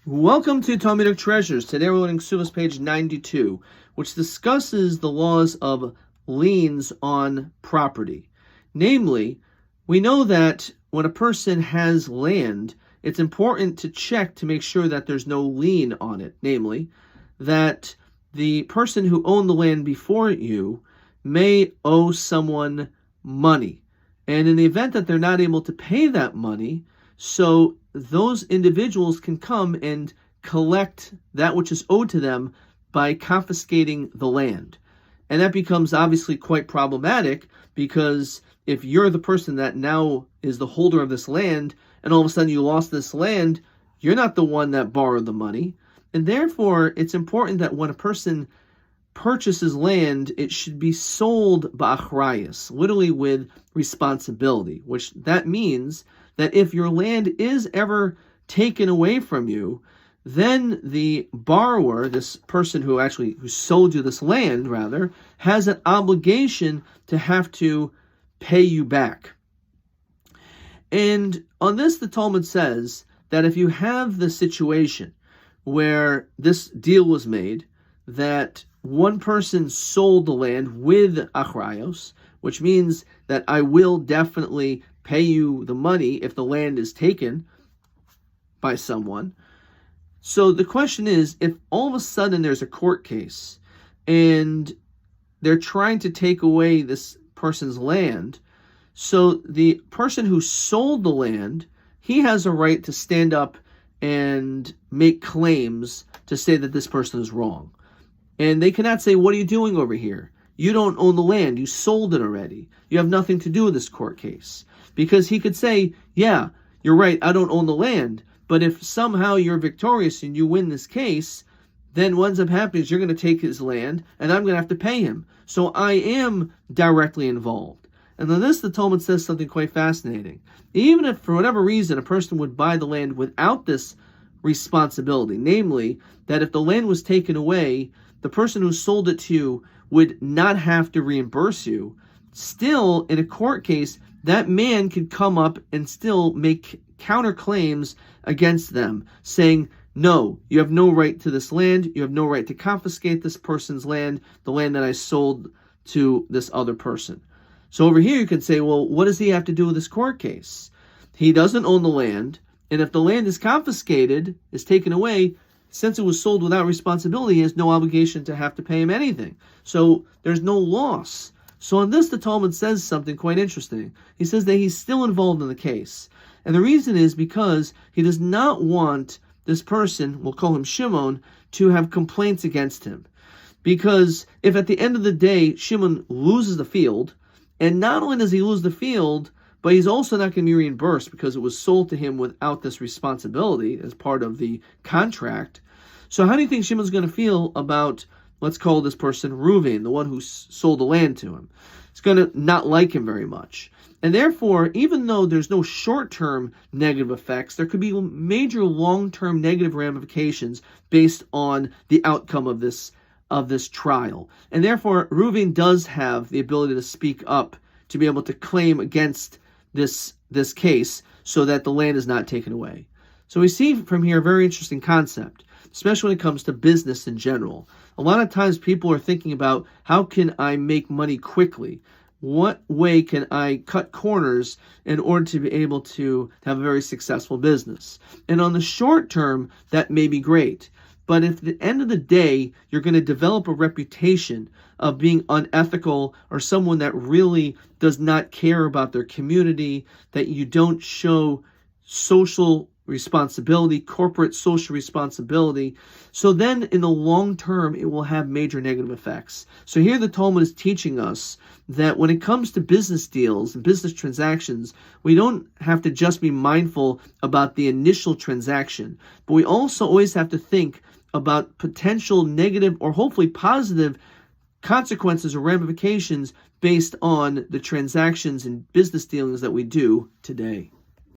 Welcome to Talmudic Treasures. Today we're learning Suvas page 92, which discusses the laws of liens on property. Namely, we know that when a person has land, it's important to check to make sure that there's no lien on it. Namely, that the person who owned the land before you may owe someone money. And in the event that they're not able to pay that money, so those individuals can come and collect that which is owed to them by confiscating the land. And that becomes obviously quite problematic, because if you're the person that now is the holder of this land and all of a sudden you lost this land, you're not the one that borrowed the money. And therefore, it's important that when a person purchases land, it should be sold ba'achrayus, literally with responsibility, which that means that if your land is ever taken away from you, then the borrower, this person who sold you this land, has an obligation to have to pay you back. And on this, the Talmud says that if you have the situation where this deal was made, that one person sold the land with achrayos, which means that I will definitely pay you the money if the land is taken by someone. So the question is, if all of a sudden there's a court case and they're trying to take away this person's land, so the person who sold the land, he has a right to stand up and make claims to say that this person is wrong. And they cannot say, what are you doing over here? You don't own the land. You sold it already. You have nothing to do with this court case. Because he could say, yeah, you're right, I don't own the land. But if somehow you're victorious and you win this case, then what ends up happening is you're going to take his land and I'm going to have to pay him. So I am directly involved. And on this, the Talmud says something quite fascinating. Even if for whatever reason a person would buy the land without this responsibility, namely that if the land was taken away, the person who sold it to you would not have to reimburse you, still in a court case, that man could come up and still make counterclaims against them, saying, no, you have no right to this land, you have no right to confiscate this person's land, the land that I sold to this other person. So over here you can say, well, what does he have to do with this court case? He doesn't own the land, and if the land is confiscated, is taken away, since it was sold without responsibility, he has no obligation to have to pay him anything. So there's no loss. So on this, the Talmud says something quite interesting. He says that he's still involved in the case. And the reason is because he does not want this person, we'll call him Shimon, to have complaints against him. Because if at the end of the day, Shimon loses the field, and not only does he lose the field, but he's also not going to be reimbursed because it was sold to him without this responsibility as part of the contract. So how do you think Shimon's going to feel about, let's call this person Reuven, the one who sold the land to him? He's going to not like him very much. And therefore, even though there's no short-term negative effects, there could be major long-term negative ramifications based on the outcome of this trial. And therefore, Reuven does have the ability to speak up to be able to claim against this case so that the land is not taken away. So we see from here a very interesting concept, especially when it comes to business in general. A lot of times people are thinking about, how can I make money quickly? What way can I cut corners in order to be able to have a very successful business? And on the short term, that may be great. But if at the end of the day, you're going to develop a reputation of being unethical or someone that really does not care about their community, that you don't show social responsibility, corporate social responsibility, so then in the long term, it will have major negative effects. So here the Talmud is teaching us that when it comes to business deals and business transactions, we don't have to just be mindful about the initial transaction, but we also always have to think about potential negative or hopefully positive consequences or ramifications based on the transactions and business dealings that we do today.